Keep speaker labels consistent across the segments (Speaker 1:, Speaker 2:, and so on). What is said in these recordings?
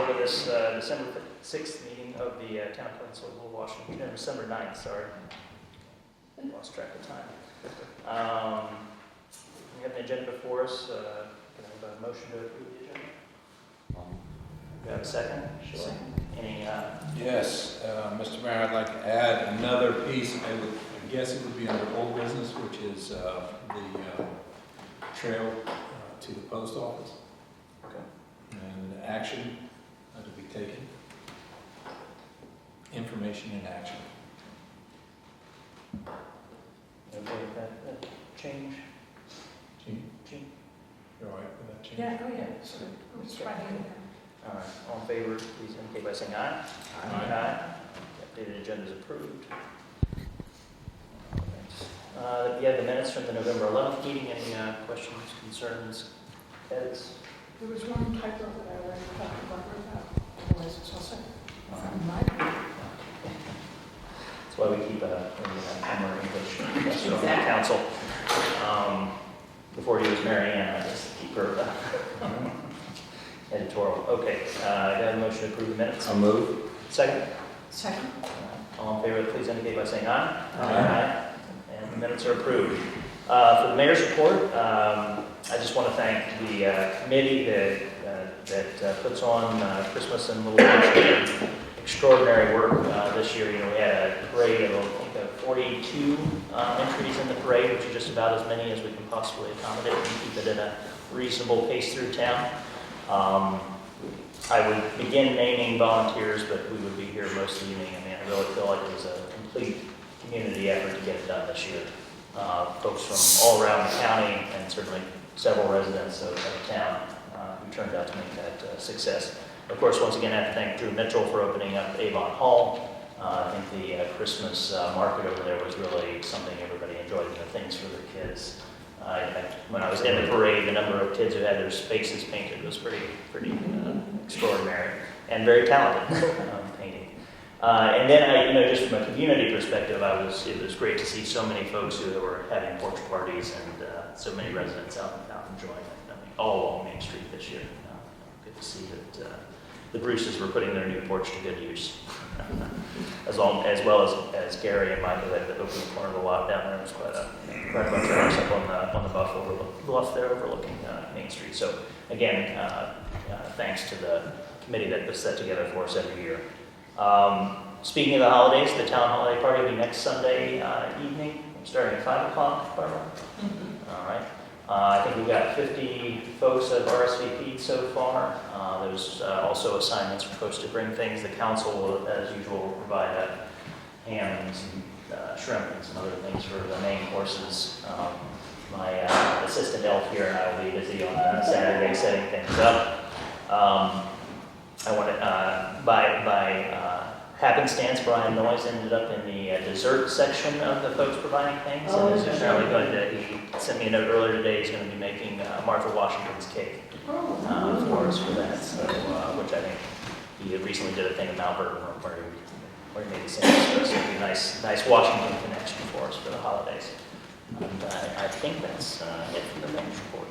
Speaker 1: order this December 6th meeting of the Town Council of Little Washington, December 9th, sorry. Lost track of time. We have an agenda before us. Can I have a motion to approve the agenda? Do you have a second? Sure. Any?
Speaker 2: Yes, Mr. Mayor, I'd like to add another piece. I guess it would be under old business, which is the trail to the post office.
Speaker 1: Okay.
Speaker 2: And action to be taken. Information and action.
Speaker 1: Okay with that change?
Speaker 2: Gene? You're all right with that change?
Speaker 3: Yeah, oh yeah. It's right here.
Speaker 1: All right, all in favor, please indicate by saying aye.
Speaker 2: Aye.
Speaker 1: The updated agenda is approved. You have the minutes from the November 11th meeting. Any questions, concerns, edits?
Speaker 3: There was one typo that I already talked about, otherwise it's all set.
Speaker 1: That's why we keep a former English professor on the council. Before he was Mary Ann, I just keep her editorial. Okay, do I have a motion to approve the minutes?
Speaker 2: I'll move.
Speaker 1: Second?
Speaker 3: Second.
Speaker 1: All in favor, please indicate by saying aye. Aye. And the minutes are approved. For the mayor's report, I just want to thank the committee that puts on Christmas in Little Washington. Extraordinary work this year. You know, we had a parade of, I think, 42 entries in the parade, which is just about as many as we can possibly accommodate and keep it at a reasonable pace through town. I would begin naming volunteers, but we would be here most of the evening. I mean, I really feel like it was a complete community effort to get it done this year. Folks from all around the county and certainly several residents of the town who turned out to make that success. Of course, once again, I have to thank Drew Mitchell for opening up Avon Hall. I think the Christmas market over there was really something everybody enjoyed, you know, things for their kids. When I was in the parade, the number of kids who had their faces painted was pretty extraordinary and very talented painting. And then, just from a community perspective, it was great to see so many folks who were having porch parties and so many residents out and about enjoying it. I mean, all along Main Street this year. Good to see that the Bruces were putting their new porch to good use. as well as Gary and Michael at the open corner of the lot down there. It was quite a bunch of us up on the bluff there overlooking Main Street. So again, thanks to the committee that puts that together for us every year. Speaking of the holidays, the town holiday party will be next Sunday evening, starting at 5 o'clock. All right. I think we've got 50 folks that have RSVP'd so far. There's also assignments for folks to bring things. The council will, as usual, provide ham and some shrimp and some other things for the main courses. My assistant elf here and I will be busy on Saturday setting things up. I want to, by happenstance, Brian Noyes ended up in the dessert section of the folks providing things. And is apparently going to, he sent me a note earlier today, he's going to be making Martha Washington's cake for us for that. So, which I think he recently did a thing in Mount Vernon where he made the same for us. It'll be a nice Washington connection for us for the holidays. And I think that's it from the mayor's report.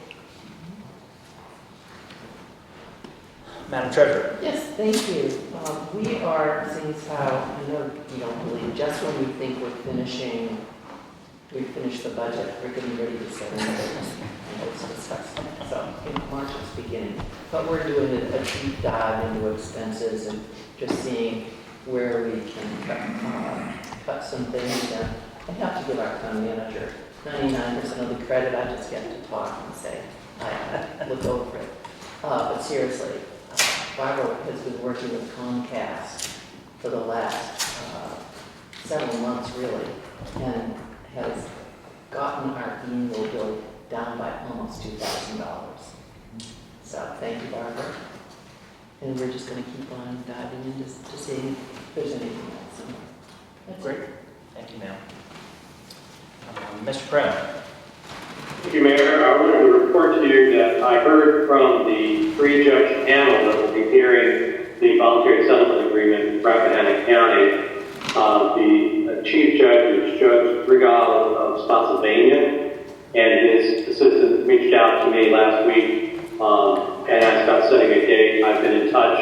Speaker 1: Madam Treasurer.
Speaker 4: Yes, thank you. We are, seeing as how, I know you don't believe, just when we think we've finished the budget, we're getting ready to set another and it's discussed. So in March it's beginning. But we're doing a deep dive into expenses and just seeing where we can cut some things. And I have to give our town manager 99% of the credit. I just get to talk and say, I look over it. But seriously, Barbara has been working with Comcast for the last several months, really, and has gotten our annual bill down by almost $2,000. So thank you, Barbara. And we're just going to keep on diving into to see if there's anything else. That's
Speaker 1: Great. Thank you, ma'am. Mr. Brown.
Speaker 5: Thank you, Mayor. I wanted to report to you that I heard from the three-judge panel that will be hearing the voluntary settlement agreement in Rappahannock County. The chief judge is Judge Rigal of Spotsylvania, and his assistant reached out to me last week and asked about setting a date. I've been in touch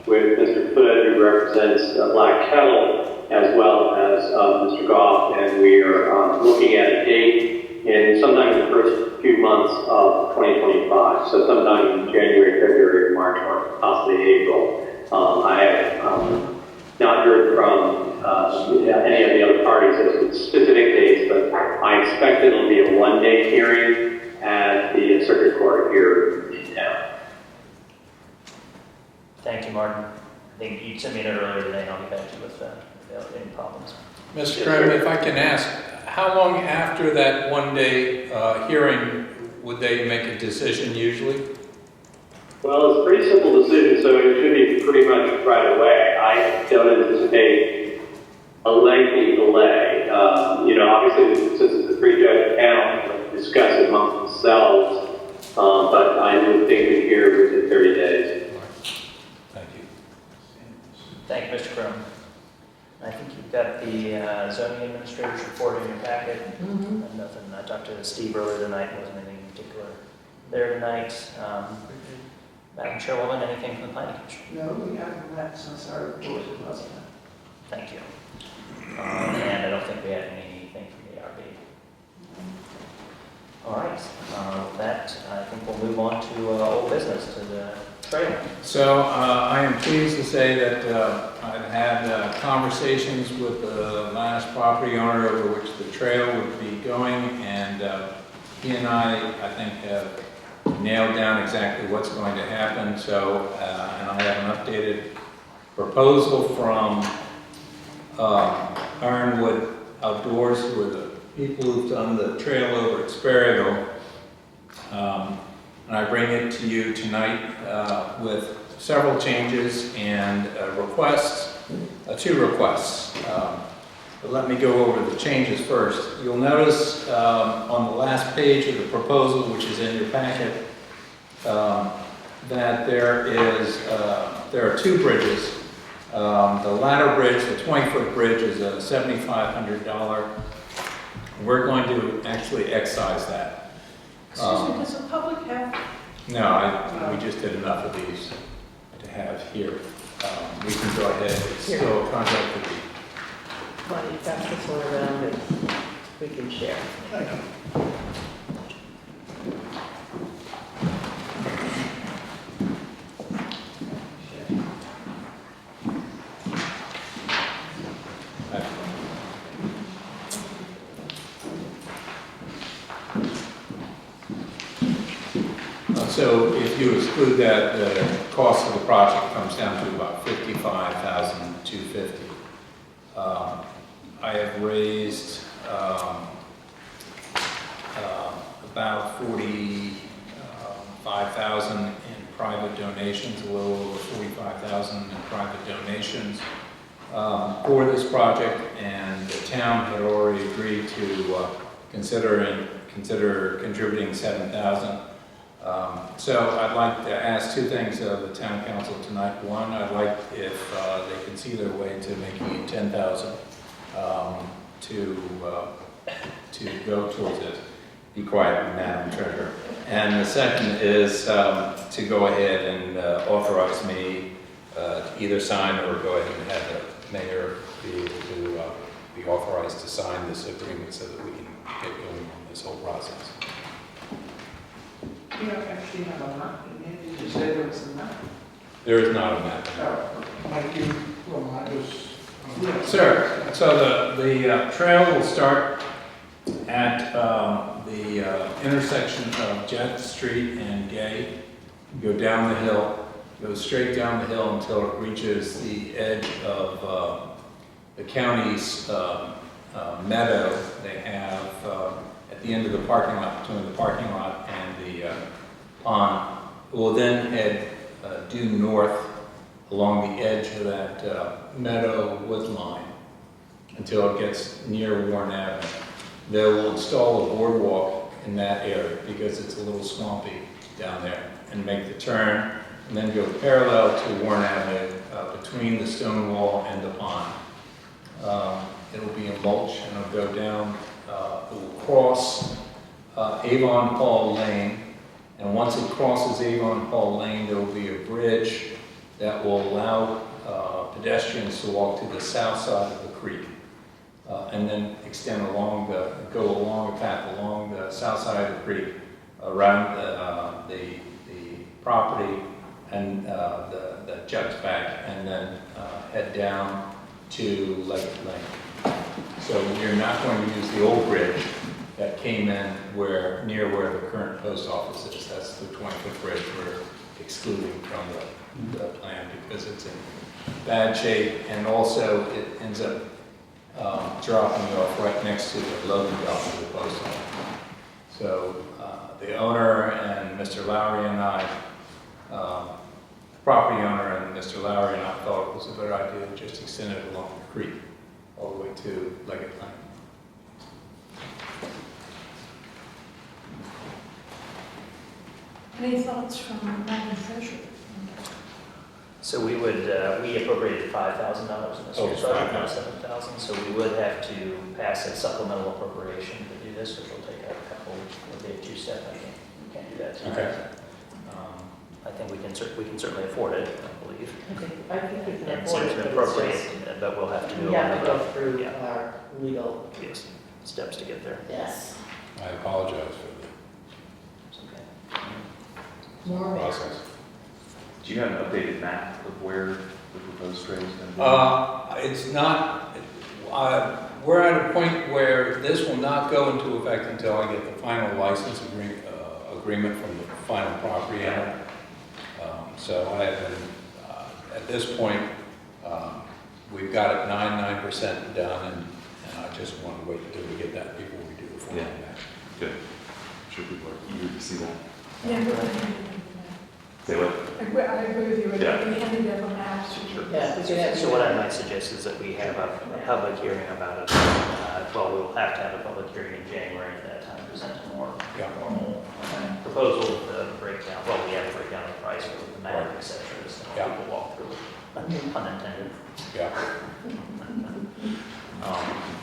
Speaker 5: with Mr. Foote, who represents Black Kettle, as well as Mr. Goff, and we are looking at a date in sometime in the first few months of 2025, so sometime in January, February, March, or possibly April. I have not heard from any of the other parties as to specific dates, but I expect it'll be a one-day hearing at the circuit court here in town.
Speaker 1: Thank you, Martin. I think you sent me a note earlier today, and I'll get back to you with any problems.
Speaker 2: Mr. Chairman, if I can ask, how long after that one-day hearing would they make a decision usually?
Speaker 5: Well, it's a pretty simple decision, so it should be pretty much right away. I don't anticipate a lengthy delay. Obviously, since it's a three-judge panel, they'll discuss it amongst themselves, but I do think we hear within 30 days.
Speaker 2: Thank you.
Speaker 1: Thank you, Mr. Crum. I think you've got the zoning administrator's report in your packet. And nothing. I talked to Steve earlier tonight. Wasn't anything in particular there tonight. Madam Chairwoman, anything from the Planning Commission?
Speaker 3: No, we haven't met since our report was met.
Speaker 1: Thank you. And I don't think we had anything from the ARB. All right. With that, I think we'll move on to old business, to the trailer.
Speaker 2: So I am pleased to say that I've had conversations with the last property owner over which the trail would be going, and he and I think, have nailed down exactly what's going to happen. So, and I have an updated proposal from Ironwood Outdoors, who are the people who've done the trail over at Sperryville. And I bring it to you tonight with several changes and requests, two requests. But let me go over the changes first. You'll notice on the last page of the proposal, which is in your packet, that there are two bridges. The latter bridge, the 20-foot bridge, is a $7,500. We're going to actually excise that.
Speaker 3: Excuse me, does the public have?
Speaker 2: No, we just did enough of these to have here. We can go ahead. It's still a contract to be.
Speaker 4: Well, you've got this one around that we can share.
Speaker 2: So if you exclude that, the cost of the project comes down to about $55,250. I have raised about $45,000 in private donations, a little over $45,000 in private donations for this project, and the town had already agreed to consider contributing $7,000. So I'd like to ask two things of the town council tonight. One, I'd like if they can see their way to making it $10,000 to go towards it. Be quiet, Madam Treasurer. And the second is to go ahead and authorize me to either sign or go ahead and have the mayor be able to be authorized to sign this agreement so that we can get going on this whole process.
Speaker 3: You don't actually have a map, did you say there was a map?
Speaker 2: There is not a map.
Speaker 3: Like you, well, I was.
Speaker 2: Sir, so the trail will start at the intersection of Jet Street and Gay, go down the hill, go straight down the hill until it reaches the edge of the county's meadow they have at the end of the parking lot, between the parking lot and the pond. It will then head due north along the edge of that meadow wood line until it gets near Warren Avenue. They will install a boardwalk in that area because it's a little swampy down there, and make the turn and then go parallel to Warren Avenue between the stone wall and the pond. It'll be a mulch, and it'll go down, it will cross Avon Hall Lane, and once it crosses Avon Hall Lane, there will be a bridge that will allow pedestrians to walk to the south side of the creek, and then extend go along a path along the south side of the creek, around the property, and that juts back, and then head down to Lake Lane. So you're not going to use the old bridge that came in near where the current post office is. That's the 20-foot bridge we're excluding from the plan because it's in bad shape, and also it ends up dropping off right next to the loading dock of the post office. So the owner and Mr. Lowry and I, the property owner and Mr. Lowry and I thought it was a good idea to just extend it along the creek all the way to Lake Lane.
Speaker 3: Any thoughts from Madam Treasurer?
Speaker 1: So we would, we appropriated $5,000 in this year's budget, not $7,000, so we would have to pass a supplemental appropriation to do this, which will take a couple, it'll be a two-step, we can't do that tonight.
Speaker 2: Okay.
Speaker 1: I think we can certainly afford it, I believe.
Speaker 4: I think we can
Speaker 1: And
Speaker 4: afford
Speaker 1: seems
Speaker 4: it, but it's
Speaker 1: appropriate,
Speaker 4: just,
Speaker 1: but we'll have to do
Speaker 4: we have to go through
Speaker 1: yeah,
Speaker 4: our legal,
Speaker 1: yes, steps to get there.
Speaker 4: yes,
Speaker 2: I apologize for
Speaker 1: It's okay.
Speaker 4: more
Speaker 2: the process.
Speaker 6: Do you have an updated map of where the proposed trail is going to be?
Speaker 2: It's not, we're at a point where this will not go into effect until I get the final license agreement from the final property owner. So I have been, at this point, we've got it 99% done, and I just want to wait until we get that before we do the formal
Speaker 6: Yeah.
Speaker 2: map.
Speaker 6: Good. I'm sure people are eager to see that.
Speaker 3: Yeah,
Speaker 6: Say what?
Speaker 3: I agree with you, we're
Speaker 6: Yeah.
Speaker 3: going to hand it over maps.
Speaker 6: Sure.
Speaker 4: Yeah, we could have.
Speaker 1: So what I might suggest is that we have a public hearing about it. Well, we'll have to have a public hearing in January at that time, present a more
Speaker 2: Yeah.
Speaker 1: formal proposal, the breakdown. Well, we have to break down the price of the map,
Speaker 2: Right.
Speaker 1: et cetera, so
Speaker 2: Yeah.
Speaker 1: people walk through it, pun intended.
Speaker 2: Yeah.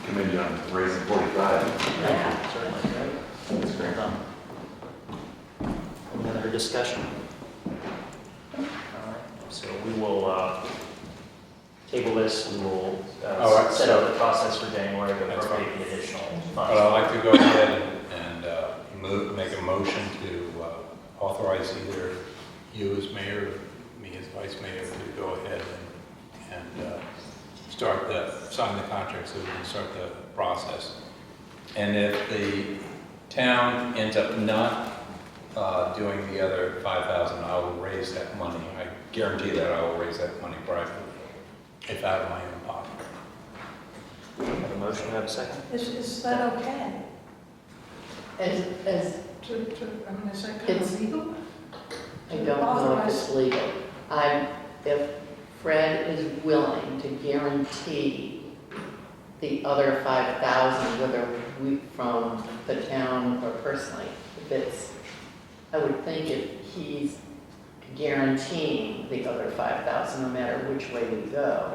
Speaker 6: Commend you on raising 45.
Speaker 4: Yeah.
Speaker 1: Certainly.
Speaker 6: That's great.
Speaker 1: Any other discussion? All right, so we will table this, we will
Speaker 2: All right,
Speaker 1: set
Speaker 2: so-
Speaker 1: up the process for January to
Speaker 2: That's
Speaker 1: appropriate the additional
Speaker 2: But I'd
Speaker 1: funds.
Speaker 2: like to go ahead and make a motion to authorize either you as mayor, me as vice mayor, to go ahead and sign the contract so we can start the process. And if the town ends up not doing the other 5,000, I will raise that money. I guarantee that I will raise that money privately, if out of my own pocket.
Speaker 1: Have a motion, have a second?
Speaker 3: Is that okay?
Speaker 4: As,
Speaker 3: I mean, is that kind
Speaker 4: It's-
Speaker 3: of legal?
Speaker 4: I don't know if it's legal. If Fred is willing to guarantee the other 5,000, whether we, from the town or personally, if it's, I would think if he's guaranteeing the other 5,000, no matter which way we go.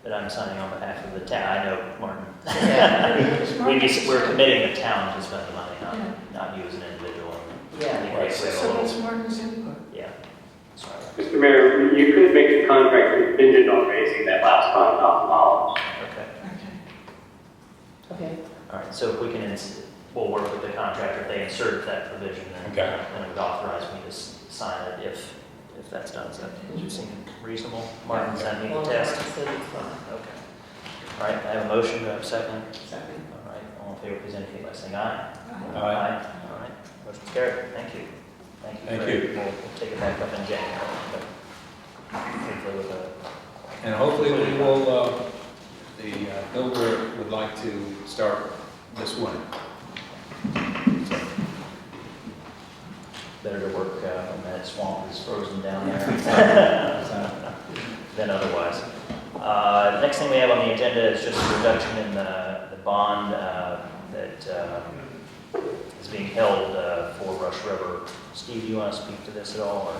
Speaker 1: But I'm signing on behalf of the town, I know, Martin.
Speaker 4: Yeah.
Speaker 1: We're committing the town to spend the money,
Speaker 3: Yeah.
Speaker 1: not you as an individual.
Speaker 4: Yeah.
Speaker 1: We have a
Speaker 3: So
Speaker 1: little-
Speaker 3: that's Martin's input.
Speaker 1: Yeah. Sorry.
Speaker 5: Mr. Mayor, you could make the contract contingent on raising that last $5,000.
Speaker 1: Okay.
Speaker 3: Okay.
Speaker 4: Okay.
Speaker 1: All right, so if we can, we'll work with the contractor, if they insert that provision,
Speaker 2: Okay.
Speaker 1: then it would authorize me to sign it if that's done. Does that seem reasonable? Martin sent me the
Speaker 4: Well,
Speaker 1: test.
Speaker 4: Martin said it's fine.
Speaker 1: Okay. All right, I have a motion, do I have a second?
Speaker 4: Second.
Speaker 1: All right, all in favor, please indicate by saying aye.
Speaker 3: Aye.
Speaker 2: Aye.
Speaker 1: All right, motion's carried, thank you.
Speaker 2: Thank
Speaker 1: Fred.
Speaker 2: you.
Speaker 1: We'll take it back up in January, but hopefully with a,
Speaker 2: And hopefully we will, the builder would like to start this winter.
Speaker 1: better to work when that swamp is frozen down there than otherwise. Next thing we have on the agenda is just a reduction in the bond that is being held for Rush River. Steve, do you want to speak to this at all?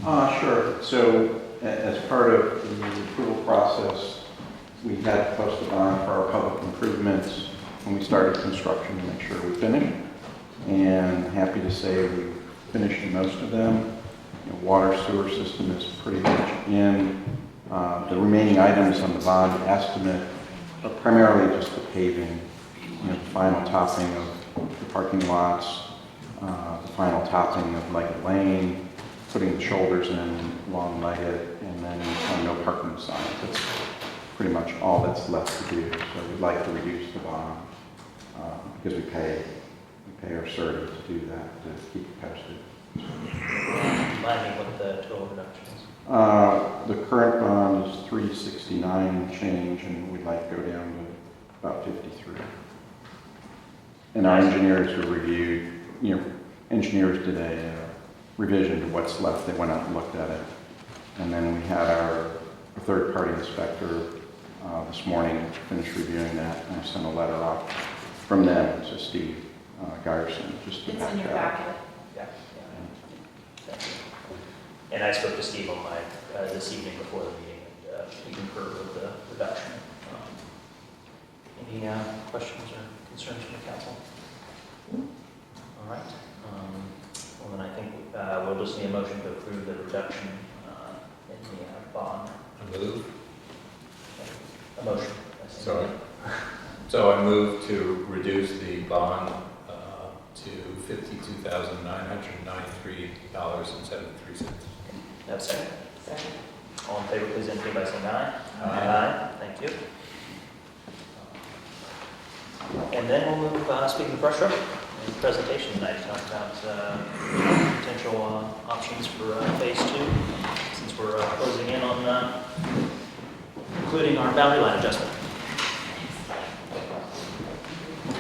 Speaker 1: Or?
Speaker 7: Sure. So as part of the approval process, we had to post a bond for our public improvements when we started construction to make sure we finished. And happy to say we finished most of them. Water sewer system is pretty much in. The remaining items on the bond estimate are primarily just the paving, the final topping of the parking lots, the final topping of Leggett Lane, putting the shoulders in along Leggett, and then no parking signs. That's pretty much all that's left to do. So we'd like to reduce the bond because we pay our survey to do that, to keep it posted.
Speaker 1: Remind me what the total reduction is.
Speaker 7: The current bond is 369 and change, and we'd like to go down to about 53. And our engineers who reviewed, engineers did a revision to what's left. They went out and looked at it. And then we had our third-party inspector this morning finish reviewing that, and I sent a letter off from them to Steve Guyerson, just to
Speaker 3: It's
Speaker 7: back
Speaker 3: in your
Speaker 7: that up.
Speaker 3: packet.
Speaker 1: Yeah. Thank you. And I spoke to Steve on this evening before the meeting, and he concurred with the reduction. Any questions or concerns from the council? All right. Well, then I think we'll just need a motion to approve the reduction in the bond.
Speaker 2: I move.
Speaker 1: A motion.
Speaker 2: Sorry. So I move to reduce the bond to $52,993.73.
Speaker 1: Have a second?
Speaker 4: Second.
Speaker 1: All in favor, please indicate by saying aye.
Speaker 2: Aye.
Speaker 1: Thank you. And then we'll move, speaking of brush road, and presentation tonight, to talk about potential options for phase 2, since we're closing in on including our boundary line adjustment.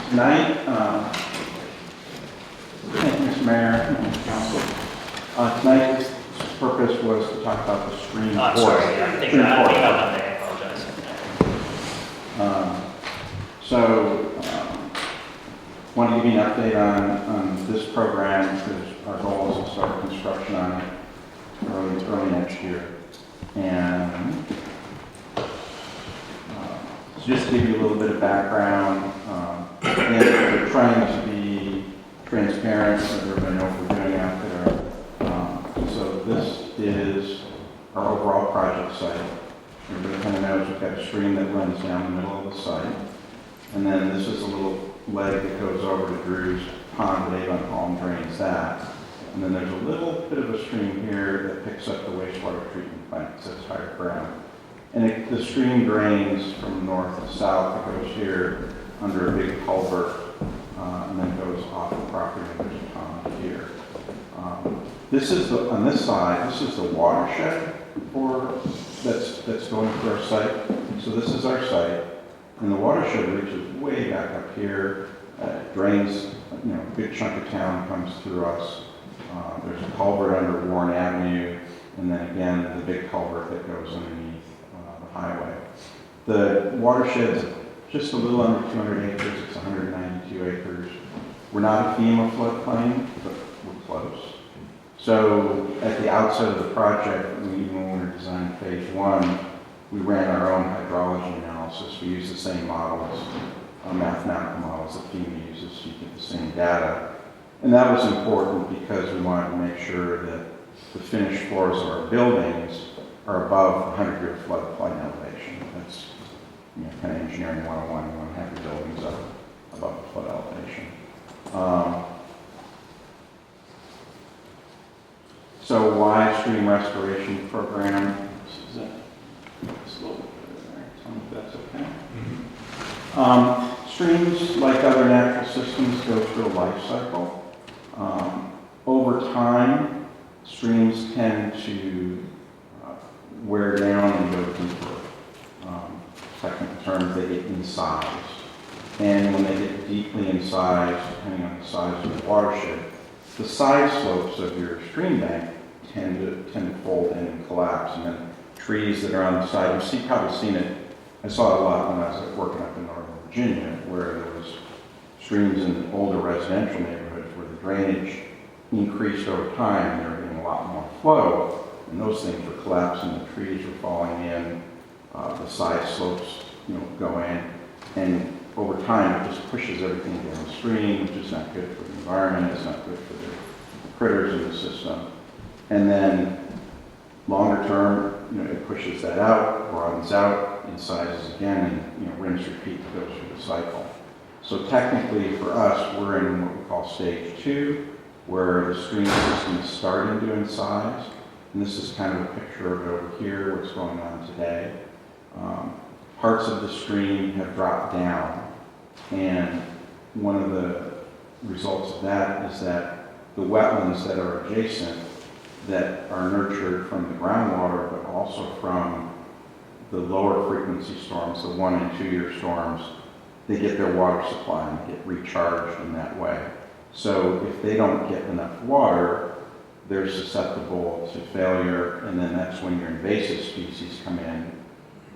Speaker 7: Tonight, thank you, Mr. Mayor, and Council. Tonight's purpose was to talk about the stream
Speaker 1: I'm
Speaker 7: court.
Speaker 1: sorry, I think
Speaker 7: Stream
Speaker 1: I
Speaker 7: court.
Speaker 1: think I'm Monday, I apologize.
Speaker 7: Want to give you an update on this program, because our goal is to start construction on it early next year. And so just to give you a little bit of background, again, we're trying to be transparent so everybody knows what we're doing out there. So this is our overall project site. Everybody kind of knows we've got a stream that runs down the middle of the site. And then this is a little leg that goes over to Drew's Pond, Avon Hall, and drains that. And then there's a little bit of a stream here that picks up the wastewater treatment plant, so it's higher ground. And the stream drains from north to south. It goes here under a big culvert, and then goes off the property, and there's a pond here. This is on this side, this is the watershed that's going through our site. So this is our site, and the watershed reaches way back up here, drains, a big chunk of town comes through us. There's a culvert under Warren Avenue, and then again, the big culvert that goes underneath the highway. The watershed's just a little under 200 acres, it's 192 acres. We're not a FEMA floodplain, but we're close. So at the outset of the project, even when we were designing phase 1, we ran our own hydrology analysis. We used the same models, mathematical models that FEMA uses, so you get the same data. And that was important because we wanted to make sure that the finished floors of our buildings are above 100-year floodplain elevation. That's kind of engineering 101. You want to have your buildings up above the flood elevation. So why stream restoration program? This a little bit there. Tell me if that's okay. Streams, like other natural systems, go through a life cycle. Over time, streams tend to wear down and go deeper. Technical terms, they get incised. And when they get deeply incised, depending on the size of the watershed, the side slopes of your stream bank tend to fold in and collapse. And then trees that are on the side, you've probably seen it. I saw it a lot when I was working up in Northern Virginia, where there was streams in older residential neighborhoods where the drainage increased over time and they were getting a lot more flow. And those things were collapsing, the trees were falling in, the side slopes go in. And over time, it just pushes everything downstream, which is not good for the environment, it's not good for the critters in the system. And then longer term, it pushes that out, broadens out, and sizes again, and, rinse, repeat, goes through the cycle. So technically for us, we're in what we call stage 2, where the stream system is starting to incise. And this is kind of a picture of it over here, what's going on today. Parts of the stream have dropped down, and one of the results of that is that the wetlands that are adjacent, that are nurtured from the groundwater, but also from the lower frequency storms, the 1 and 2 year storms, they get their water supply and get recharged in that way. So if they don't get enough water, they're susceptible to failure, and then that's when your invasive species come in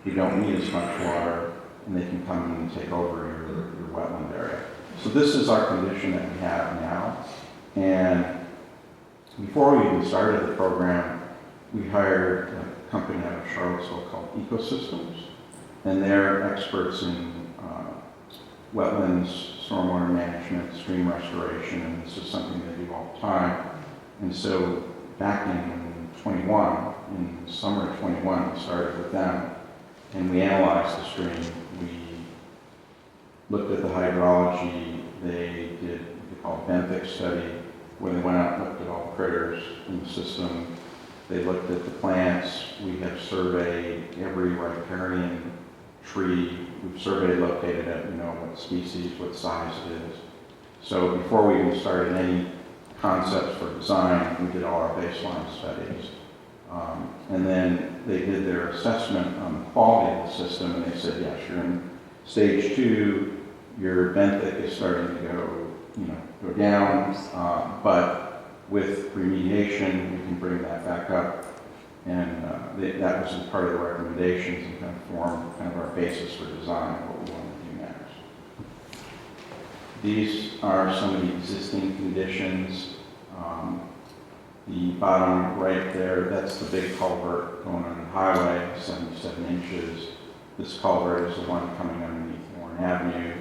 Speaker 7: who don't need as much water, and they can come in and take over your wetland area. So this is our condition that we have now. And before we even started the program, we hired a company out of Charlottesville called Ecosystems, and they're experts in wetlands, stormwater management, stream restoration, and this is something they do all the time. And so back in 21, in the summer of 21, we started with them, and we analyzed the stream. We looked at the hydrology. They did what they call a benthic study, where they went out and looked at all the critters in the system. They looked at the plants. We have surveyed every riparian tree. We've surveyed, located it, what species, what size it is. So before we even started any concepts for design, we did all our baseline studies. And then they did their assessment on the quality of the system, and they said, yes, you're in stage 2, your benthic is starting to go down, but with remediation, we can bring that back up. And that was part of the recommendations and kind of formed kind of our basis for design of what we want to do next. These are some of the existing conditions. The bottom right there, that's the big culvert going on the highway, 77 inches. This culvert is the one coming underneath Warren Avenue.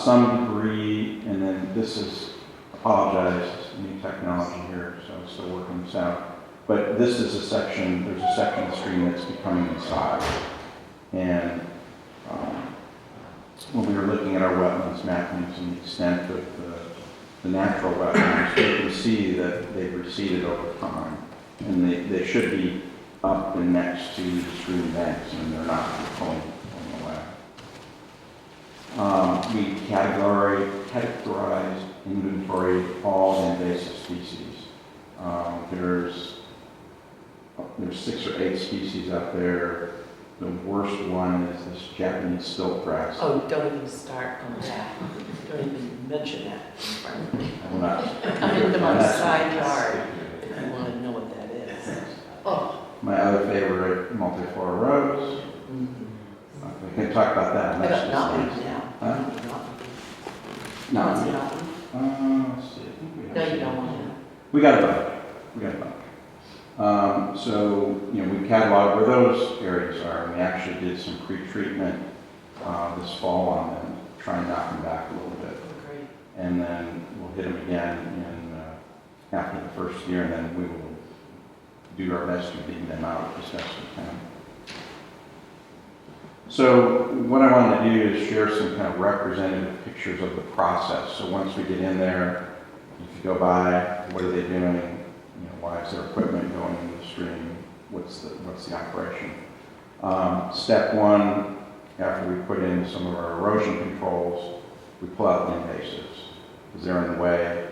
Speaker 7: Some debris, and then this is, apologize, new technology here, so I'm still working this out. But this is a section, there's a section of the stream that's becoming incised. And when we were looking at our wetlands mappings and the extent of the natural wetlands, you can see that they've receded over time. And they should be up and next to the stream banks, and they're not pulling away. We categorized, inventoried all invasive species. There's 6 or 8 species out there. The worst one is this Japanese stilt grass.
Speaker 4: Oh, don't even start on that. Don't even mention that in front of me.
Speaker 7: I'm not-
Speaker 4: I'm in my side yard, if you want to know what that is. Oh.
Speaker 7: My other favorite, multiflora rose.
Speaker 4: Mm-hmm.
Speaker 7: We can talk about that
Speaker 4: I
Speaker 7: next.
Speaker 4: got knotweed now.
Speaker 7: Huh?
Speaker 4: Knotweed.
Speaker 7: Let's see. I think we have
Speaker 4: No, you
Speaker 7: some.
Speaker 4: don't want to.
Speaker 7: We got a bunch. So, we cataloged where those areas are, and we actually did some pre-treatment this fall on them, try and knock them back a little bit.
Speaker 4: Great.
Speaker 7: And then we'll hit them again after the first year, and then we will do our best to beat them out as best we can. So what I wanted to do is share some kind of representative pictures of the process. So once we get in there, you can go by, what are they doing? Why is their equipment going into the stream? What's the operation? Step 1, after we put in some of our erosion controls, we pull out the invasives because they're in the way.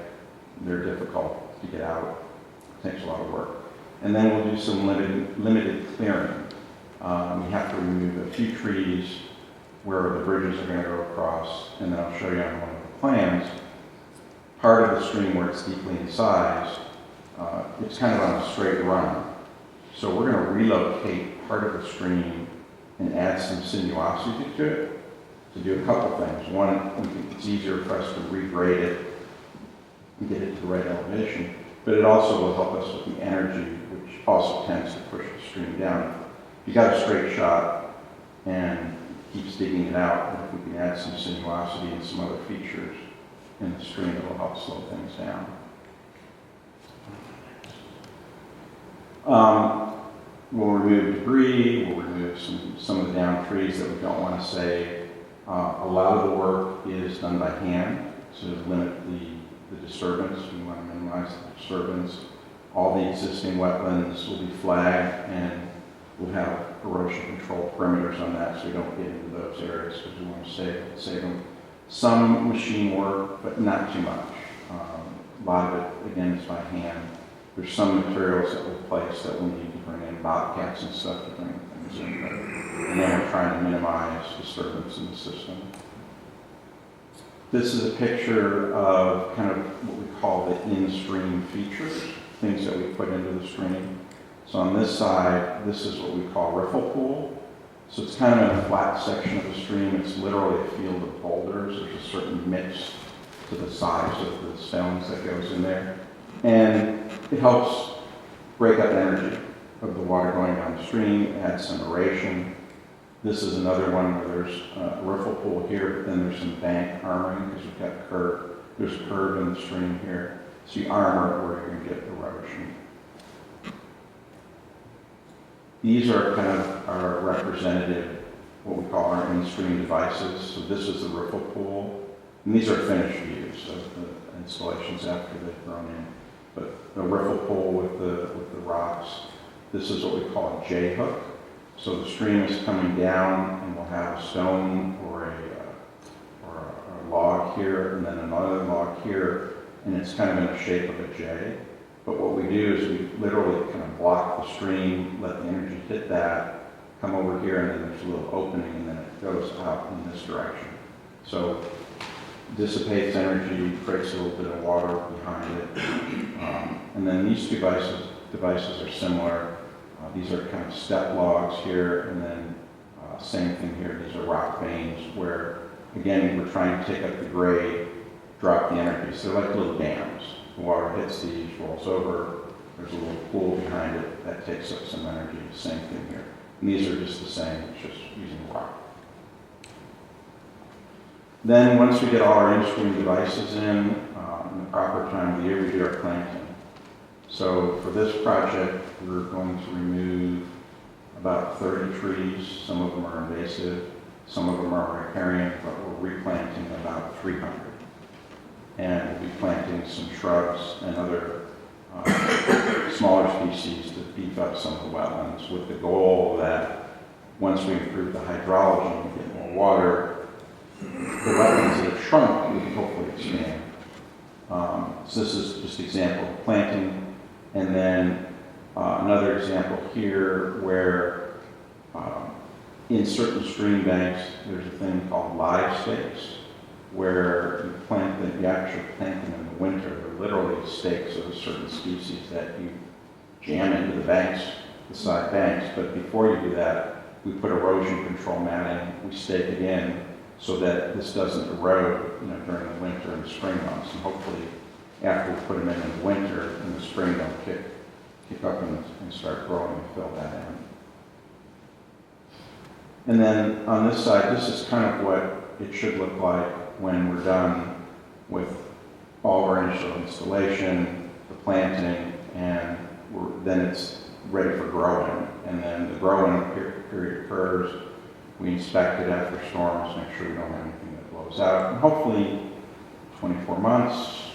Speaker 7: They're difficult to get out. It takes a lot of work. And then we'll do some limited clearing. We have to remove a few trees where the bridges are going to go across, and then I'll show you on one of the plans. Part of the stream where it's deeply incised, it's kind of on a straight run. So we're going to relocate part of the stream and add some sinuosity to it to do a couple things. One, we think it's easier for us to regrade it and get it to the right elevation, but it also will help us with the energy, which also tends to push the stream down. If you got a straight shot and keeps digging it out, if we can add some sinuosity and some other features in the stream, it will help slow things down. We'll remove debris, we'll remove some of the downed trees that we don't want to save. A lot of the work is done by hand to limit the disturbance. We want to minimize the disturbance. All the existing wetlands will be flagged, and we'll have erosion control perimeters on that so we don't get into those areas because we want to save them. Some machine work, but not too much. A lot of it, again, is by hand. There's some materials that we'll place that we need to bring in, bobcats and stuff to bring things in. And then we're trying to minimize disturbance in the system. This is a picture of kind of what we call the in-stream features, things that we put into the stream. So on this side, this is what we call riffle pool. So it's kind of a flat section of the stream. It's literally a field of boulders. There's a certain mix to the size of the stones that goes in there. And it helps break up energy of the water going down the stream, add some aeration. This is another one where there's a riffle pool here, but then there's some bank armoring because we've got a curve. There's a curve in the stream here. So you armor where you're going to get erosion. These are kind of our representative, what we call our in-stream devices. So this is the riffle pool. And these are finished views of the installations after they've grown in. But the riffle pool with the rocks, this is what we call a J-hook. So the stream is coming down and we'll have a stone or a log here and then another log here, and it's kind of in the shape of a J. But what we do is we literally kind of block the stream, let the energy hit that, come over here, and then there's a little opening, and then it goes out in this direction. So dissipates energy, creates a little bit of water behind it. And then these devices are similar. These are kind of step logs here, and then same thing here. These are rock veins where, again, we're trying to take up the grade, drop the energy. So they're like little dams. The water hits these, rolls over. There's a little pool behind it that takes up some energy. Same thing here. And these are just the same, it's just using rock. Then once we get all our in-stream devices in the proper time of the year, we do our planting. So for this project, we're going to remove about 30 trees. Some of them are invasive, some of them are riparian, but we're replanting about 300. And we'll be planting some shrubs and other smaller species to beef up some of the wetlands with the goal that once we improve the hydrology and get more water, the wetlands that have shrunk, we can hopefully expand. So this is just an example of planting. And then another example here where in certain stream banks, there's a thing called live stakes, where you plant them, you actually plant them in the winter. They're literally stakes of a certain species that you jam into the banks, the side banks. But before you do that, we put erosion control matting, we stake it in, so that this doesn't erode, during the winter and the spring months. And hopefully, after we put them in the winter, in the spring, they'll kick up and start growing and fill that in. And then on this side, this is kind of what it should look like when we're done with all of our initial installation, the planting, and then it's ready for growing. And then the growing period occurs. We inspect it after storms, make sure we don't have anything that blows out. And hopefully, 24 months,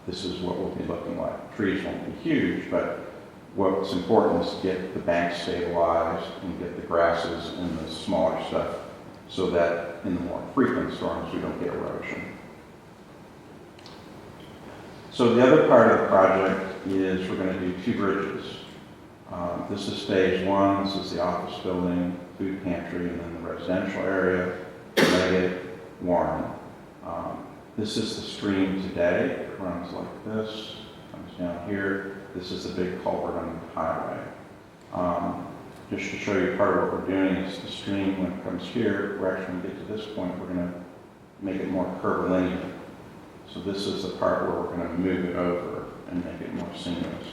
Speaker 7: this is what we'll be looking like. Trees won't be huge, but what's important is to get the banks stabilized and get the grasses and the smaller stuff so that in the more frequent storms, we don't get erosion. So the other part of the project is we're going to do 2 bridges. This is phase 1. This is the office building, food pantry, and then the residential area, Leggett, Warren. This is the stream today. It runs like this, comes down here. This is the big culvert on the highway. Just to show you part of what we're doing is the stream, when it comes here, we're actually going to get to this point, we're going to make it more curvilinear. So this is the part where we're going to move it over and make it more seamless.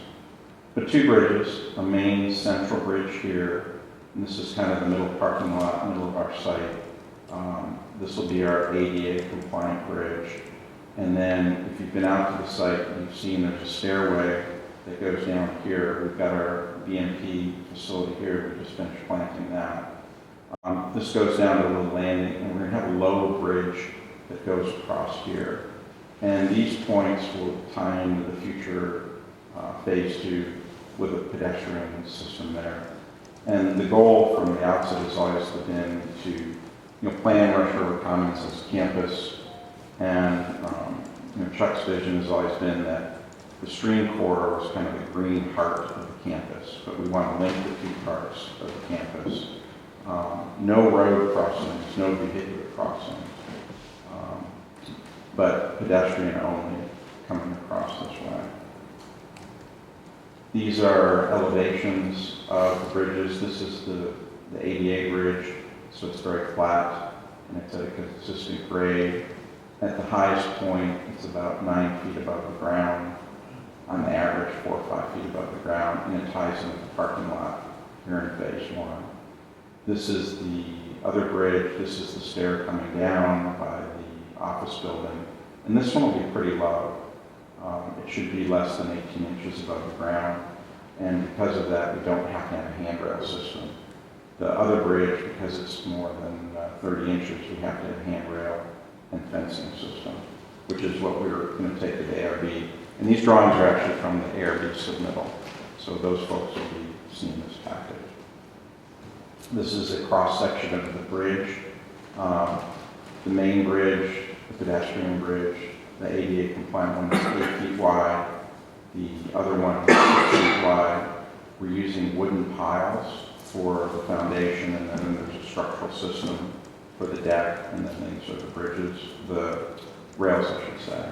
Speaker 7: But 2 bridges, a main central bridge here, and this is kind of the middle parking lot, middle of our site. This will be our ADA compliant bridge. And then if you've been out to the site, you've seen there's a stairway that goes down here. We've got our BMP facility here. We just finished planting that. This goes down to a little landing, and we're going to have a low bridge that goes across here. And these points will tie into the future phase 2 with a pedestrian system there. And the goal from the outset has always been to plan North River Commons as campus. And Chuck's vision has always been that the stream corridor was kind of the green heart of the campus, but we want to link the two parts of the campus. No road crossings, no vehicular crossings, but pedestrian only coming across this way. These are elevations of the bridges. This is the ADA bridge, so it's very flat and it's at a consistent grade. At the highest point, it's about 9 feet above the ground. On average, 4 or 5 feet above the ground, and it ties into the parking lot here in phase 1. This is the other bridge. This is the stair coming down by the office building. And this one will be pretty low. It should be less than 18 inches above the ground. And because of that, we don't have to have a handrail system. The other bridge, because it's more than 30 inches, we have to have a handrail and fencing system, which is what we're going to take to the ARB. And these drawings are actually from the ARB submittal. So those folks will be seeing this package. This is a cross-section of the bridge. The main bridge, the pedestrian bridge, the ADA compliant one is 8 feet wide. The other one is 6 feet wide. We're using wooden piles for the foundation, and then there's a structural system for the deck, and then these are the bridges, the rails, I should say.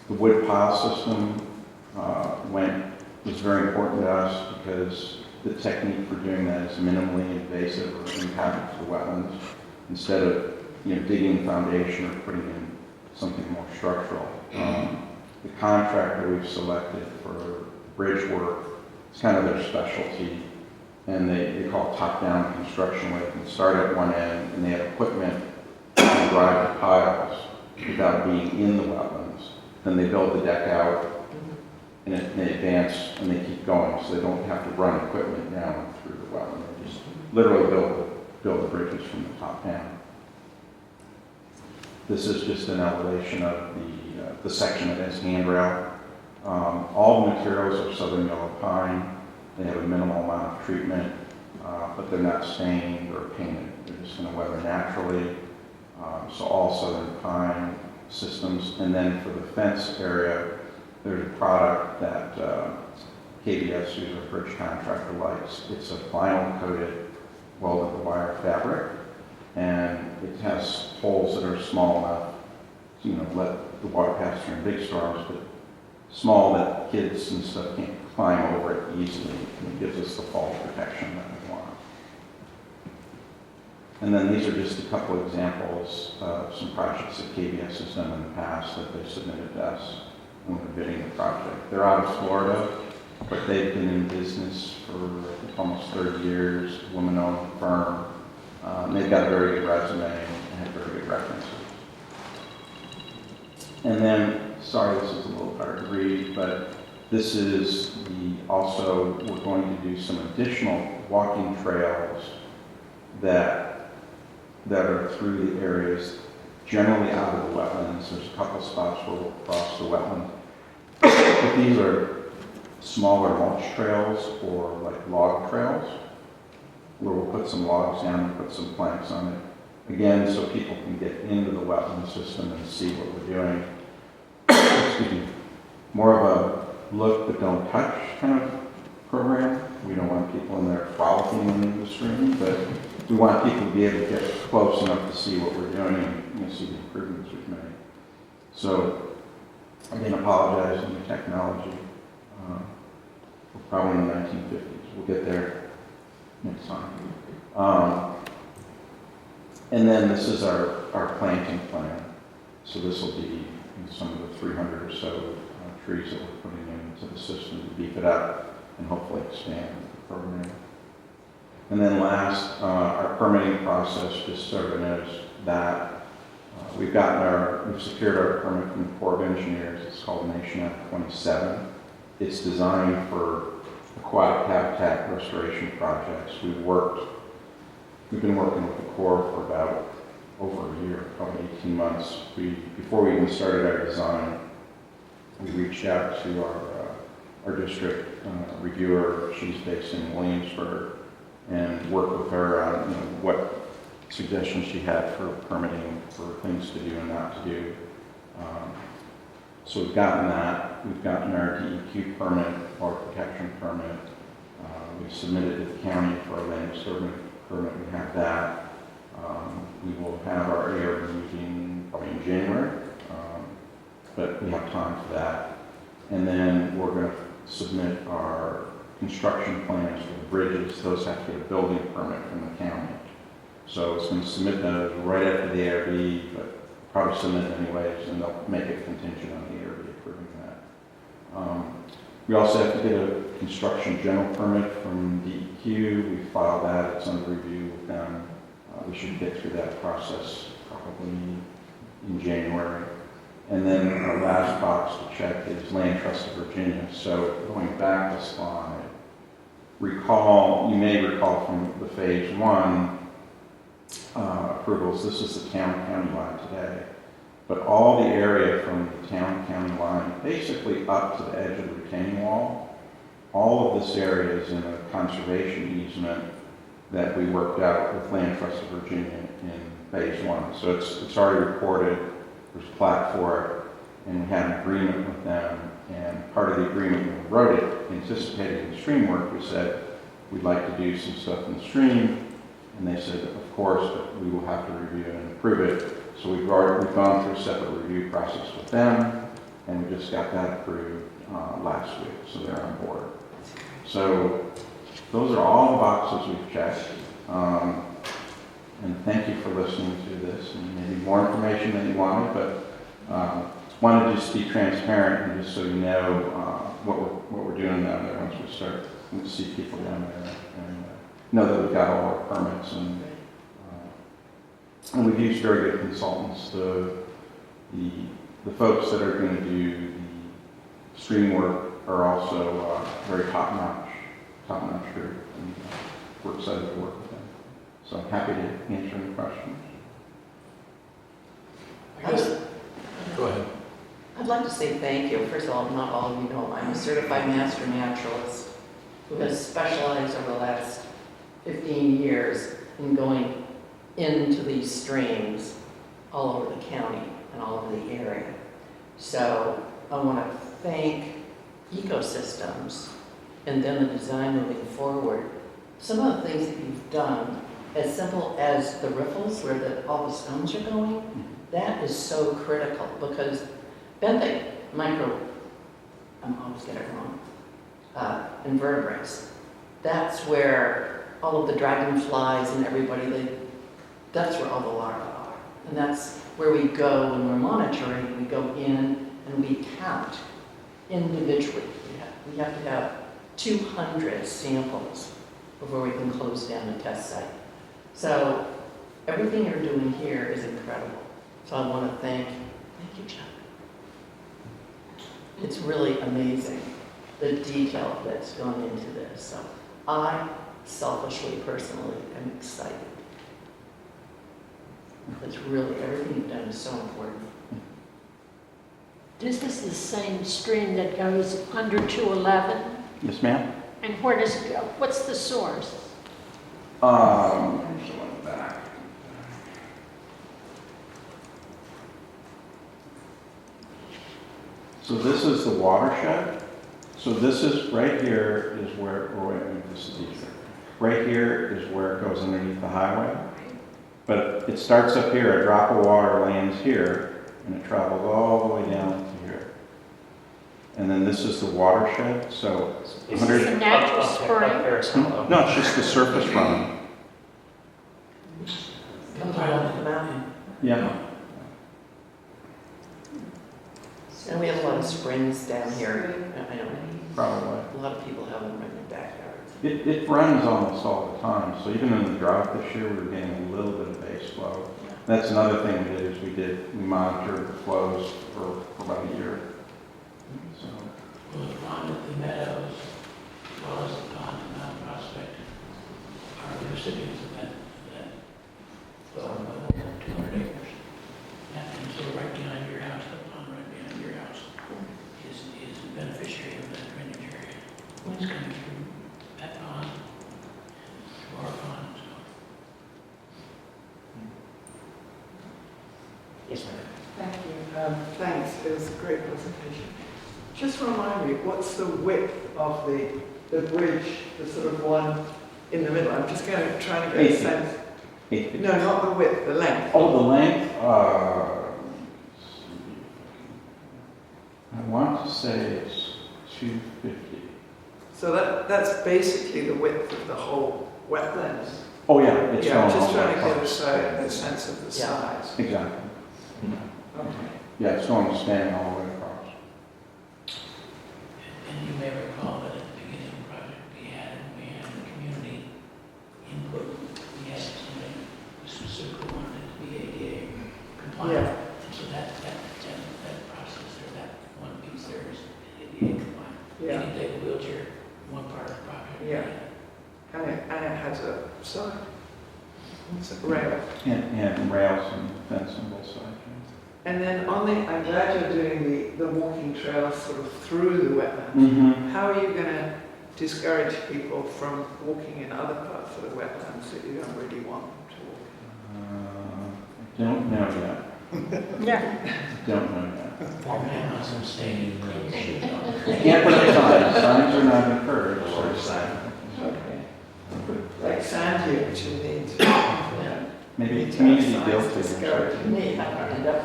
Speaker 7: The wood pile system was very important to us because the technique for doing that is minimally invasive or impactful to the wetlands. Instead of digging foundation or putting in something more structural. The contractor we've selected for bridge work, it's kind of their specialty, and they call it top-down construction, where they can start at one end and they have equipment to drive the piles without being in the wetlands. Then they build the deck out and they advance and they keep going, so they don't have to run equipment down through the wetland. They just literally build the bridges from the top down. This is just an elevation of the section that has handrail. All the materials are southern yellow pine. They have a minimal amount of treatment, but they're not stained or painted. They're just going to weather naturally. So all southern pine systems. And then for the fence area, there's a product that KBS, who's a bridge contractor, likes. It's a vinyl coated welded wire fabric, and it has holes that are small enough to let the water pass through in big storms, but small that kids and stuff can't climb over it easily, and it gives us the fall protection that we want. And then these are just a couple examples of some projects that KBS has done in the past that they submitted to us when we're bidding the project. They're out of Florida, but they've been in business for almost 30 years, woman-owned firm. They've got a very good resume and have very good references. And then, sorry, this is a little hard to read, but this is also, we're going to do some additional walking trails that are through the areas, generally out of the wetlands. There's a couple spots where we'll cross the wetland. But these are smaller mulch trails or like log trails, where we'll put some logs down and put some planks on it. Again, so people can get into the wetland system and see what we're doing. Excuse me. More of a look but don't touch kind of program. We don't want people in there frolicking in the stream, but we want people to be able to get close enough to see what we're doing and see the improvements we've made. So, again, apologizing for technology. We're probably in the 1950s. We'll get there next time. And then this is our planting plan. So this will be some of the 300 or so trees that we're putting into the system to beef it up and hopefully expand the program. And then last, our permitting process, just so everyone knows that we've secured our permit from the Corps of Engineers. It's called Nation Act 27. It's designed for aquatic habitat restoration projects. We've been working with the Corps for about over a year, probably 18 months. Before we even started our design, we reached out to our district reviewer. She's based in Williamsburg, and worked with her on what suggestions she had for permitting, for things to do and not to do. So we've gotten that. We've gotten our DEQ permit, water protection permit. We've submitted to the county for our land disturbance permit. We have that. We will have our ARB meeting probably in January, but we have time for that. And then we're going to submit our construction plans for the bridges. Those have to get a building permit from the county. So it's going to submit those right after the ARB, but probably submit it anyways, and they'll make it contingent on the ARB approving that. We also have to get a construction general permit from DEQ. We filed that. It's under review with them. We should get through that process probably in January. And then our last box to check is Land Trust of Virginia. So going back a slide, you may recall from the phase 1 approvals, this is the town-county line today. But all the area from the town-county line, basically up to the edge of the retaining wall, all of this area is in a conservation easement that we worked out with Land Trust of Virginia in phase 1. So it's already recorded, there's a plat for it, and we had an agreement with them. And part of the agreement when we wrote it, anticipating the stream work, we said we'd like to do some stuff in the stream. And they said, of course, but we will have to review it and approve it. So we've gone through a separate review process with them, and we just got that approved last week, so they're on board. So those are all the boxes we've checked. And thank you for listening to this, and maybe more information than you wanted, but wanted to just be transparent and just so you know what we're doing down there once we start to see people down there and know that we've got all our permits, and we've used very good consultants. The folks that are going to do the stream work are also very top-notch group, and we're excited to work with them. So I'm happy to answer any questions.
Speaker 2: Go ahead.
Speaker 4: I'd like to say thank you. First of all, not all of you know, I'm a certified master naturalist who has specialized over the last 15 years in going into these streams all over the county and all over the area. So I want to thank ecosystems and then the design moving forward. Some of the things that you've done, as simple as the riffles where all the stones are going, that is so critical because benthic I'm always get it wrong, invertebrates, that's where all of the dragonflies and everybody, that's where all the larvae are. And that's where we go when we're monitoring. We go in and we count individually. We have to have 200 samples before we can close down the test site. So everything you're doing here is incredible. So I want to thank you, Chuck. It's really amazing, the detail that's gone into this. So I selfishly, personally, am excited. It's really, everything you've done is so important.
Speaker 3: This is the same stream that goes under 211,
Speaker 7: Yes, ma'am.
Speaker 3: and where does it go? What's the source?
Speaker 7: There's one back. So this is the watershed. So this is right here is where, this is easier. Right here is where it goes underneath the highway. But it starts up here, a drop of water lands here, and it travels all the way down to here. And then this is the watershed, so
Speaker 1: It's
Speaker 7: 100
Speaker 3: a natural spring.
Speaker 7: No, it's just the surface run.
Speaker 4: Come down the mountain.
Speaker 7: Yeah.
Speaker 4: And we have a lot of springs down here. I know
Speaker 7: Probably.
Speaker 4: a lot of people have them in their backyards.
Speaker 7: It runs almost all the time. So even in the drought this year, we were getting a little bit of base flow. That's another thing we did is we monitored the flows for about a year. So.
Speaker 8: The meadows, well as the pond and Mount Prospect are the recipients of that well, 200 acres. And so right behind your house, the pond right behind your house is a beneficiary of that drainage area. It's coming through that pond, to our pond, so.
Speaker 4: Yes, ma'am.
Speaker 9: Thank you. Thanks, it was a great presentation. Just remind me, what's the width of the bridge, the sort of one in the middle? I'm just trying to get
Speaker 7: 8
Speaker 9: a
Speaker 7: feet.
Speaker 9: sense.
Speaker 7: 8 feet.
Speaker 9: No, not the width, the length.
Speaker 7: Oh, the length, I want to say it's 250.
Speaker 9: So that's basically the width of the whole wetlands.
Speaker 7: Oh, yeah, it's
Speaker 9: Yeah, I'm
Speaker 7: going
Speaker 9: just
Speaker 7: all
Speaker 9: trying
Speaker 7: the
Speaker 9: to
Speaker 7: way
Speaker 9: get
Speaker 7: across.
Speaker 9: a sense of the
Speaker 4: Yeah.
Speaker 9: size.
Speaker 7: Exactly.
Speaker 9: Okay.
Speaker 7: Yeah, it's going to span all the way across.
Speaker 8: And you may recall that at the beginning of the project, we had the community input. We had somebody who specifically wanted it to be ADA compliant.
Speaker 9: Yeah.
Speaker 8: And so that process there, that one piece there is ADA compliant. You
Speaker 9: Yeah.
Speaker 8: can take a wheelchair, one part of the project.
Speaker 9: Yeah. And it has a sort of, what's it, rail.
Speaker 7: And rails and fence on both sides.
Speaker 9: And then I'm glad you're doing the walking trail sort of through the wetlands.
Speaker 7: Mm-hmm.
Speaker 9: How are you going to discourage people from walking in other parts of the wetlands that you don't really want them to walk
Speaker 7: I don't know yet.
Speaker 9: Yeah.
Speaker 7: Don't know yet.
Speaker 8: Poor man wasn't staying in clean shoes on.
Speaker 7: Can't put up signs. Signs are not encouraged.
Speaker 9: in? Okay. Like sand dunes, you need to,
Speaker 7: Maybe
Speaker 9: need to
Speaker 7: community
Speaker 9: have
Speaker 7: built
Speaker 9: signs
Speaker 7: it.
Speaker 9: discouraging.
Speaker 4: May end up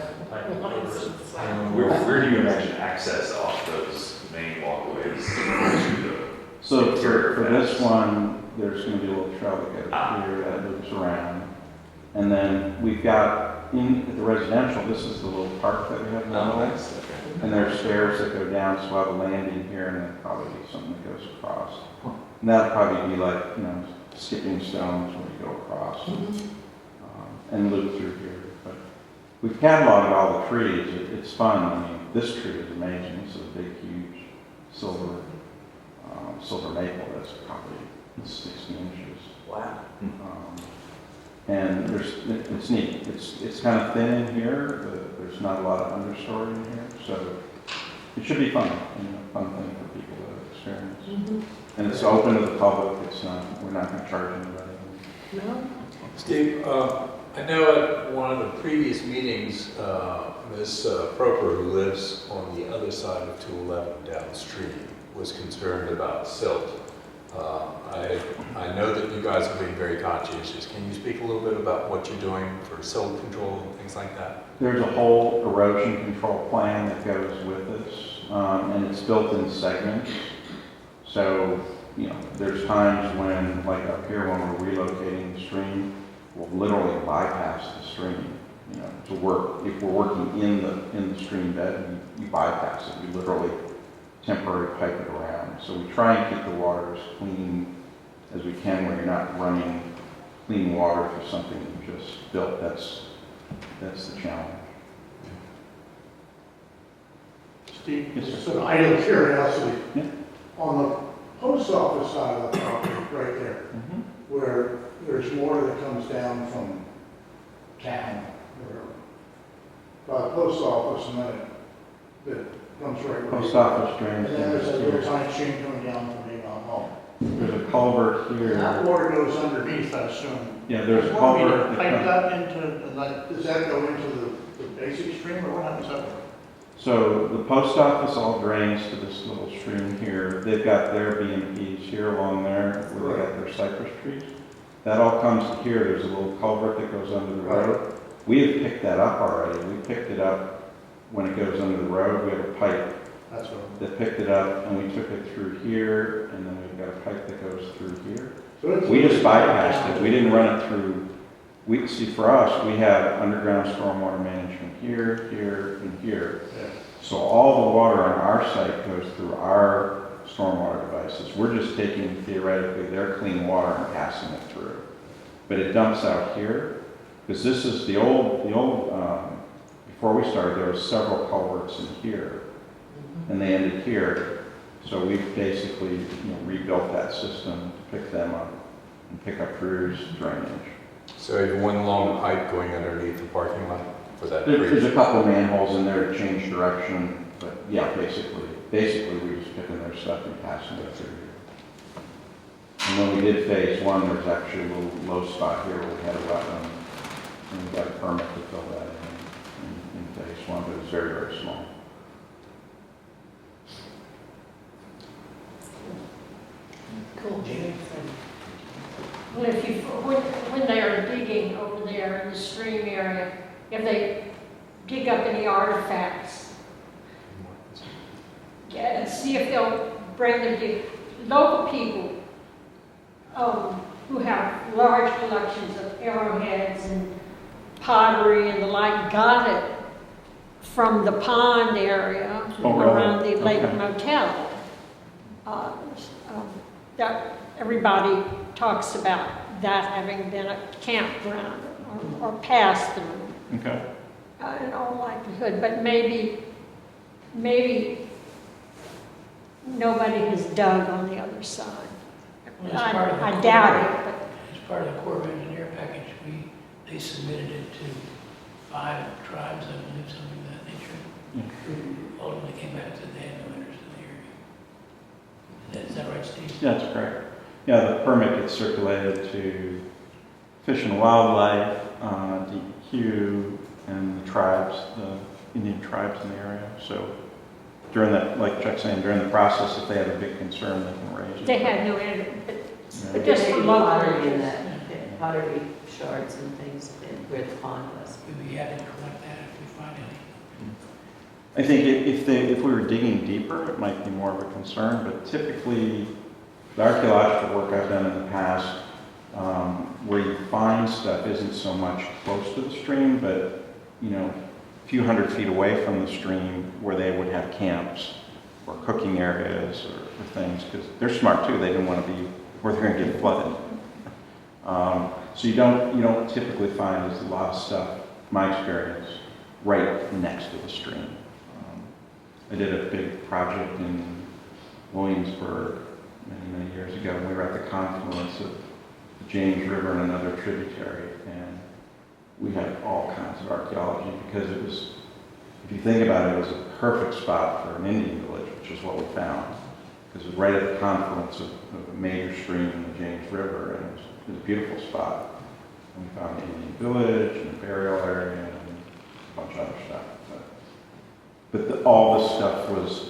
Speaker 6: Where do you imagine access off those main walkways to the?
Speaker 7: So for this one, there's going to be a little trail that goes here that loops around. And then we've got in the residential, this is the little park that we have now.
Speaker 6: Oh, nice, okay.
Speaker 7: And there's stairs that go down, so we'll have a landing here and then probably something that goes across. And that'll probably be like, skipping stones when we go across. And loop through here. But we've cataloged all the trees. It's fun. I mean, this tree is amazing. This is a big, huge silver maple that's probably 60 inches.
Speaker 4: Wow.
Speaker 7: And it's neat. It's kind of thin in here. There's not a lot of understory in here, so it should be fun. A fun thing for people to experience. And it's open to the public. It's not. We're not going to charge anybody.
Speaker 9: No?
Speaker 2: Steve, I know at one of the previous meetings, Ms. Proper, who lives on the other side of 211 downstream, was concerned about silt. I know that you guys are being very conscientious. Can you speak a little bit about what you're doing for silt control and things like that?
Speaker 7: There's a whole erosion control plan that goes with this, and it's built in segments. So, there's times when, like up here, when we're relocating the stream, we'll literally bypass the stream, to work. If we're working in the stream bed, you bypass it. You literally temporary pipe it around. So we try and keep the water as clean as we can, where you're not running clean water through something that you just built. That's the challenge.
Speaker 10: Steve,
Speaker 7: Yes, sir.
Speaker 10: just an idle curiosity.
Speaker 7: Yeah.
Speaker 10: On the post office side of the property, right there, where there's water that comes down from town, by the post office, and then it comes right where
Speaker 7: Post
Speaker 10: you-
Speaker 7: office drains.
Speaker 10: And then there's a little tiny stream coming down from Avon Home.
Speaker 7: There's a culvert
Speaker 10: And
Speaker 7: here.
Speaker 10: that water goes underneath, I assume.
Speaker 7: Yeah, there's a
Speaker 10: What, we
Speaker 7: culvert.
Speaker 10: pipe
Speaker 7: that
Speaker 10: that into, does that go into the basic stream, or what happens up there?
Speaker 7: So the post office all drains to this little stream here. They've got their B&Ps here along there where they got their cypress trees. That all comes to here. There's a little culvert that goes under the road. We have picked that up already. We picked it up when it goes under the road. We have a pipe
Speaker 10: That's what.
Speaker 7: that picked it up and we took it through here, and then we've got a pipe that goes through here.
Speaker 10: So it's-
Speaker 7: We just bypassed it. We didn't run it through. For us, we have underground stormwater management here, here, and here.
Speaker 10: Yeah.
Speaker 7: So all the water on our site goes through our stormwater devices. We're just taking theoretically their clean water and passing it through. But it dumps out here, because this is the old, before we started, there was several culverts in here, and they ended here. So we've basically, rebuilt that system to pick them up and pick up Crew's drainage.
Speaker 2: So you have one long pipe going underneath the parking lot for that
Speaker 7: There's
Speaker 2: bridge?
Speaker 7: a couple manholes in there to change direction, but yeah, basically we just picking their stuff and passing it through here. And when we did phase one, there's actually a little low spot here where we had a wetland, and we got a permit to fill that in phase one, but it was very, very small.
Speaker 4: Cool.
Speaker 3: Well, if you, when they are digging over there in the stream area, if they dig up any artifacts, see if they'll bring the local people who have large collections of arrowheads and pottery and the like, got it from the pond area
Speaker 7: Oh, really?
Speaker 3: around the Lake
Speaker 7: Okay.
Speaker 3: Motel. That everybody talks about that having been a campground or pass through
Speaker 7: Okay.
Speaker 3: in all likelihood, but maybe nobody has dug on the other side.
Speaker 8: Well, as part of the
Speaker 3: I doubt it, but
Speaker 8: As part of the Corps of Engineer package, they submitted it to 5 tribes, I believe, something of that nature. Ultimately came back and said they had no interest in the area. Is that right, Steve?
Speaker 7: Yeah, that's correct. Yeah, the permit gets circulated to Fish and Wildlife, DEQ, and the tribes, the Indian tribes in the area. So during that, like Chuck's saying, during the process, if they have a big concern, they can raise it.
Speaker 3: they had no interest.
Speaker 7: Yeah.
Speaker 3: But just for local
Speaker 4: Pottery in
Speaker 3: interest.
Speaker 4: that, pottery shards and things where the pond was.
Speaker 8: We'd be happy to collect that if we find any.
Speaker 7: I think if we were digging deeper, it might be more of a concern, but typically, the archaeological work I've done in the past, where you find stuff isn't so much close to the stream, but, a few hundred feet away from the stream where they would have camps or cooking areas or things, because they're smart too, they didn't want to be where they're going to get flooded. So you don't typically find there's a lot of stuff, my experience, right next to the stream. I did a big project in Williamsburg many years ago, and we were at the confluence of the James River and another tributary, and we had all kinds of archaeology because it was, if you think about it, it was a perfect spot for an Indian village, which is what we found, because it was right at the confluence of a major stream in the James River, and it was a beautiful spot. And we found an Indian village and a burial area and a bunch of other stuff. But all this stuff was,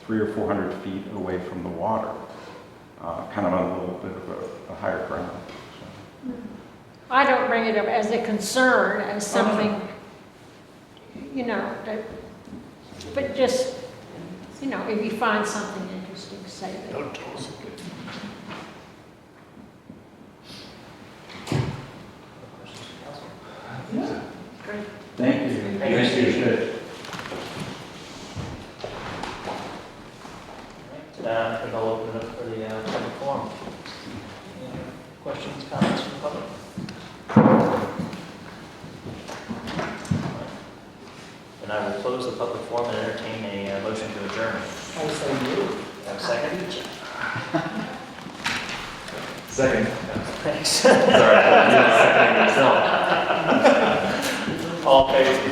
Speaker 7: 300 or 400 feet away from the water, kind of on a little bit of a higher ground. So.
Speaker 3: I don't bring it up as a concern, as something, but just, if you find something interesting, say it.
Speaker 10: Don't tell us again.
Speaker 3: Great.
Speaker 7: Thank you.
Speaker 1: Thank you.
Speaker 7: Good.
Speaker 1: I think I'll open it up for the public forum. Any other questions, comments from the public? Then I will close the public forum and entertain a motion to adjourn.
Speaker 4: I so moved.
Speaker 1: Have a second?
Speaker 6: Second.
Speaker 1: Thanks.
Speaker 6: Sorry, I'm seconding myself.
Speaker 1: All in favor,